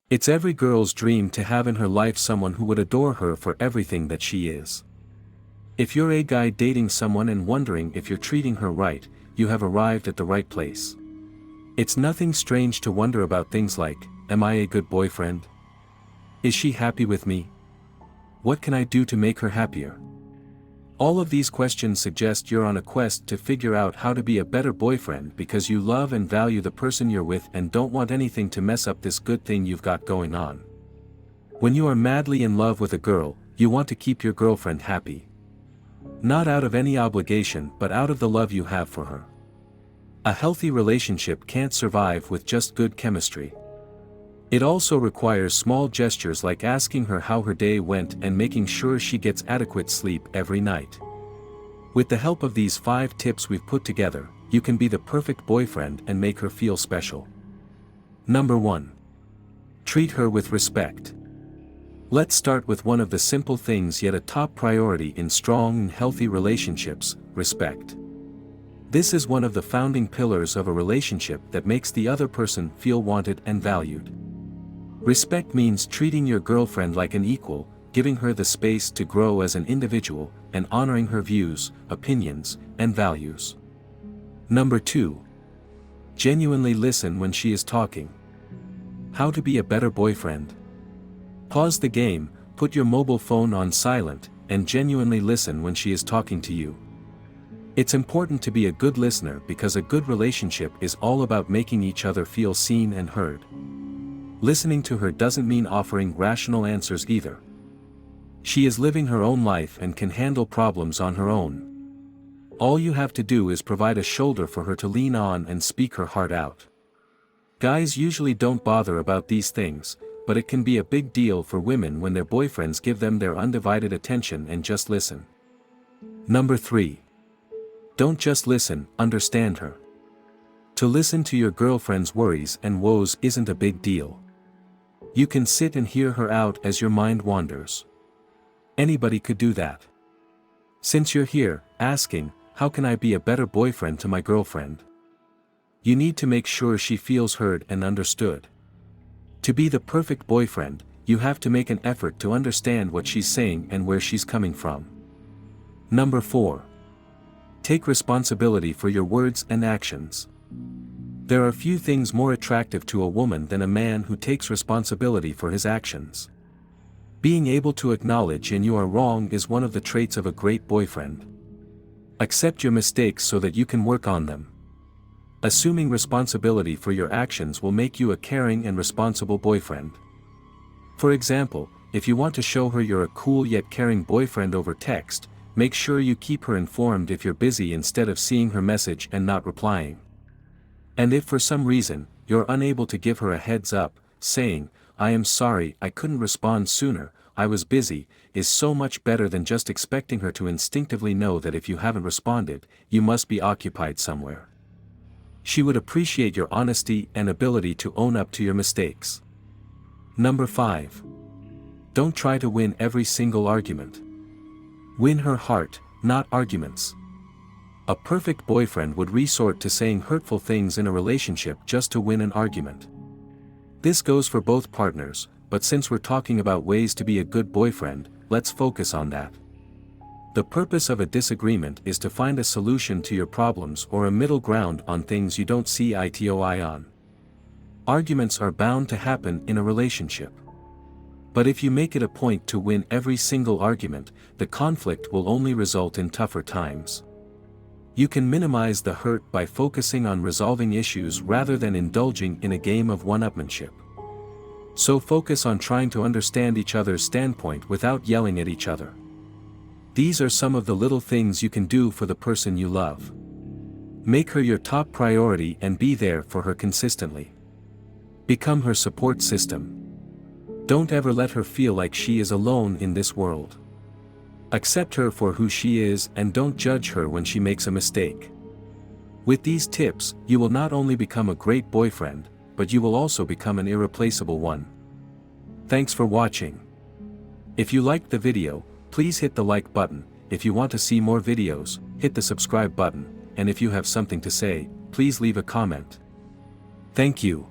It's every girl's dream to have in her life someone who would adore her for everything that she is. If you're a guy dating someone and wondering if you're treating her right, you have arrived at the right place. It's nothing strange to wonder about things like, am I a good boyfriend? Is she happy with me? What can I do to make her happier? All of these questions suggest you're on a quest to figure out how to be a better boyfriend because you love and value the person you're with and don't want anything to mess up this good thing you've got going on. When you are madly in love with a girl, you want to keep your girlfriend happy. Not out of any obligation but out of the love you have for her. A healthy relationship can't survive with just good chemistry. It also requires small gestures like asking her how her day went and making sure she gets adequate sleep every night. With the help of these 5 tips we've put together, you can be the perfect boyfriend and make her feel special. Number 1. Treat her with respect. Let's start with one of the simple things yet a top priority in strong and healthy relationships: respect. This is one of the founding pillars of a relationship that makes the other person feel wanted and valued. Respect means treating your girlfriend like an equal, giving her the space to grow as an individual, and honoring her views, opinions, and values. Number 2. Genuinely listen when she is talking. How to be a better boyfriend. Pause the game, put your mobile phone on silent, and genuinely listen when she is talking to you. It's important to be a good listener because a good relationship is all about making each other feel seen and heard. Listening to her doesn't mean offering rational answers either. She is living her own life and can handle problems on her own. All you have to do is provide a shoulder for her to lean on and speak her heart out. Guys usually don't bother about these things, but it can be a big deal for women when their boyfriends give them their undivided attention and just listen. Number 3. Don't just listen, understand her. To listen to your girlfriend's worries and woes isn't a big deal. You can sit and hear her out as your mind wanders. Anybody could do that. Since you're here, asking, how can I be a better boyfriend to my girlfriend? You need to make sure she feels heard and understood. To be the perfect boyfriend, you have to make an effort to understand what she's saying and where she's coming from. Number 4. Take responsibility for your words and actions. There are few things more attractive to a woman than a man who takes responsibility for his actions. Being able to acknowledge when you are wrong is one of the traits of a great boyfriend. Accept your mistakes so that you can work on them. Assuming responsibility for your actions will make you a caring and responsible boyfriend. For example, if you want to show her you're a cool yet caring boyfriend over text, make sure you keep her informed if you're busy instead of seeing her message and not replying. And if for some reason, you're unable to give her a heads up, saying, I am sorry I couldn't respond sooner, I was busy, is so much better than just expecting her to instinctively know that if you haven't responded, you must be occupied somewhere. She would appreciate your honesty and ability to own up to your mistakes. Number 5. Don't try to win every single argument. Win her heart, not arguments. A perfect boyfriend would resort to saying hurtful things in a relationship just to win an argument. This goes for both partners, but since we're talking about ways to be a good boyfriend, let's focus on that. The purpose of a disagreement is to find a solution to your problems or a middle ground on things you don't see eye to eye on. Arguments are bound to happen in a relationship. But if you make it a point to win every single argument, the conflict will only result in tougher times. You can minimize the hurt by focusing on resolving issues rather than indulging in a game of one-upmanship. So focus on trying to understand each other's standpoint without yelling at each other. These are some of the little things you can do for the person you love. Make her your top priority and be there for her consistently. Become her support system. Don't ever let her feel like she is alone in this world. Accept her for who she is and don't judge her when she makes a mistake. With these tips, you will not only become a great boyfriend, but you will also become an irreplaceable one. Thanks for watching. If you liked the video, please hit the like button. If you want to see more videos, hit the subscribe button, and if you have something to say, please leave a comment. Thank you.